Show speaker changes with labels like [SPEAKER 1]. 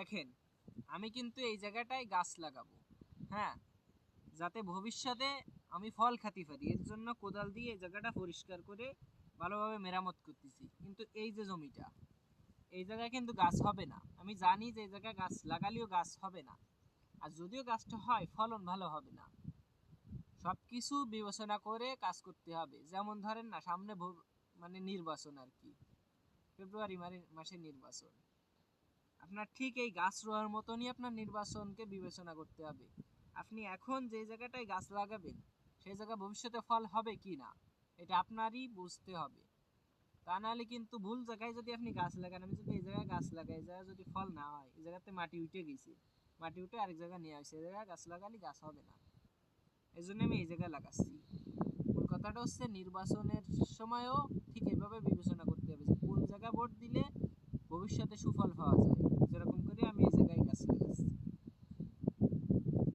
[SPEAKER 1] দেখেন আমি কিন্তু এই জায়গাটায় গাছ লাগাবো, হ্যাঁ, যাতে ভবিষ্যতে আমি ফল খেতে পারি। এর জন্য কোদাল দিয়ে এই জায়গাটা পরিষ্কার করে ভালোভাবে মেরামত করতেছি। কিন্তু এই যে জমিটা, এই জায়গায় কিন্তু গাছ হবে না। আমি জানি যে এই জায়গায় গাছ লাগালেও গাছ হবে না, আর যদিও গাছটা হয় ফলন ভালো হবে না। সব কিছু বিবেচনা করে কাজ করতে হবে। যেমন ধরেন না, সামনে মানে নির্বাচন আর কি, ফেব্রুয়ারি মাসে নির্বাচন। আপনার ঠিক এই গাছ রোয়ার মতনই আপনার নির্বাচনকে বিবেচনা করতে হবে। আপনি এখন যে জায়গাটায় গাছ লাগাবেন সেই জায়গা ভবিষ্যতে ফল হবে কি না এটা আপনারই বুঝতে হবে। তা নাহলে কিন্তু ভুল জায়গায় যদি আপনি গাছ লাগান, আমি যদি এই জায়গায় গাছ লাগাই, এই জায়গায় যদি ফল না হয়, এই জায়গাতে মাটি উঠে গেছে, মাটি উঠে আরেক জায়গায় নিয়ে আসছে, এই জায়গায় গাছ লাগালে গাছ হবে না। এই জন্য আমি এই জায়গায় লাগাচ্ছি। মূল কথাটা হচ্ছে নির্বাচনের সময়ও ঠিক এভাবে বিবেচনা করতে হবে যে কোন জায়গায় ভোট দিলে ভবিষ্যতে সুফল পাওয়া যায়।